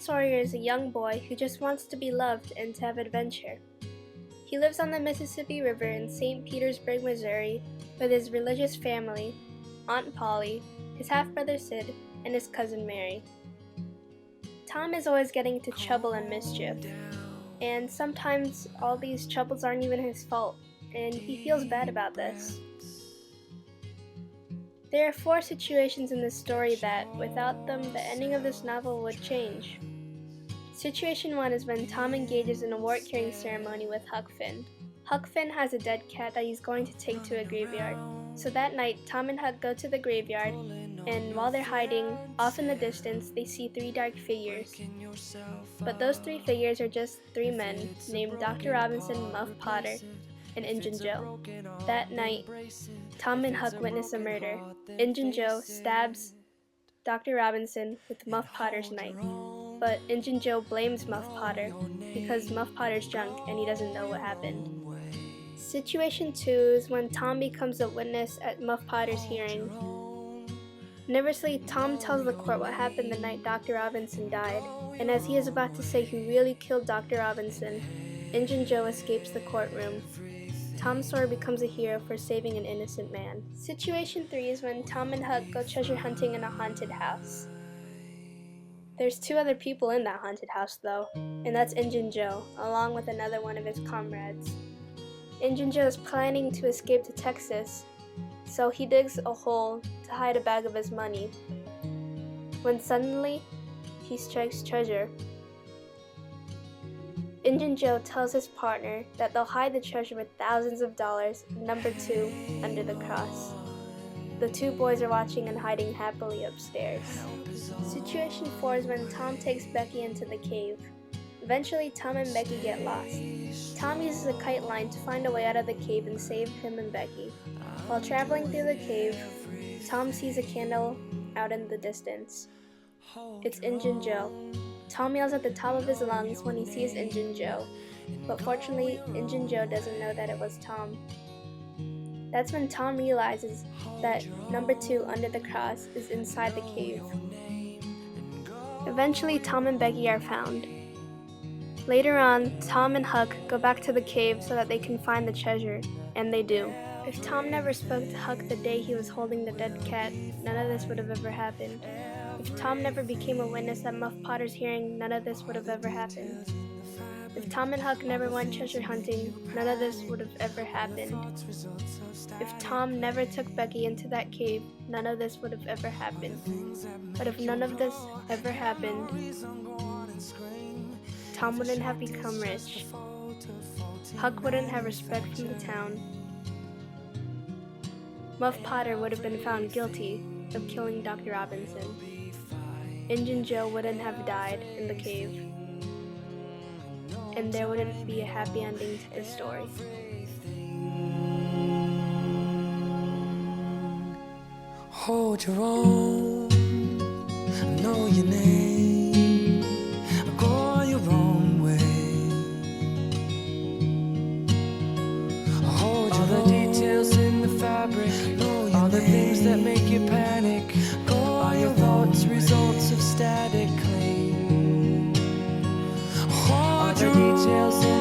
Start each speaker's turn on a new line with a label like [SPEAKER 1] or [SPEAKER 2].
[SPEAKER 1] Sawyer is a young boy who just wants to be loved and to have adventure. He lives on the Mississippi River in St. Petersburg, Missouri, with his religious family, Aunt Polly, his half-brother Sid, and his cousin Mary. Tom is always getting into trouble and mischief, and sometimes all these troubles aren't even his fault, and he feels bad about this. There are 4 situations in this story that, without them, the ending of this novel would change. Situation 1 is when Tom engages in a wart-carrying ceremony with Huck Finn. Huck Finn has a dead cat that he's going to take to a graveyard. So that night, Tom and Huck go to the graveyard, and while they're hiding, off in the distance, they see 3 dark figures. But those 3 figures are just 3 men named Dr. Robinson, Muff Potter, and Injun Joe. That night, Tom and Huck witness a murder. Injun Joe stabs Dr. Robinson with Muff Potter's knife. But Injun Joe blames Muff Potter because Muff Potter's drunk and he doesn't know what happened. Situation 2 is when Tom becomes a witness at Muff Potter's hearing. Nervously, Tom tells the court what happened the night Dr. Robinson died, and as he is about to say who really killed Dr. Robinson, Injun Joe escapes the courtroom. Tom Sawyer becomes a hero for saving an innocent man. Situation 3 is when Tom and Huck go treasure hunting in a haunted house. There's 2 other people in that haunted house though, and that's Injun Joe, along with another one of his comrades. Injun Joe is planning to escape to Texas, so he digs a hole to hide a bag of his money, when suddenly he strikes treasure. Injun Joe tells his partner that they'll hide the treasure with thousands of dollars, number 2, under the cross. The 2 boys are watching and hiding happily upstairs. Situation 4 is when Tom takes Becky into the cave. Eventually, Tom and Becky get lost. Tom uses a kite line to find a way out of the cave and save him and Becky. While traveling through the cave, Tom sees a candle out in the distance. It's Injun Joe. Tom yells at the top of his lungs when he sees Injun Joe, but fortunately, Injun Joe doesn't know that it was Tom. That's when Tom realizes that number 2 under the cross is inside the cave. Eventually, Tom and Becky are found. Later on, Tom and Huck go back to the cave so that they can find the treasure, and they do. If Tom never spoke to Huck the day he was holding the dead cat, none of this would have ever happened. If Tom never became a witness at Muff Potter's hearing, none of this would have ever happened. If Tom and Huck never went treasure hunting, none of this would have ever happened. If Tom never took Becky into that cave, none of this would have ever happened. But if none of this ever happened, Tom wouldn't have become rich. Huck wouldn't have respect from the town. Muff Potter would have been found guilty of killing Dr. Robinson. Injun Joe wouldn't have died in the cave. And there wouldn't be a happy ending to this story.
[SPEAKER 2] Hold your own, I know your name, go your own way. Hold all the details in the fabric, all the things that make you panic, all your thoughts, results of static claim. Hold all the details in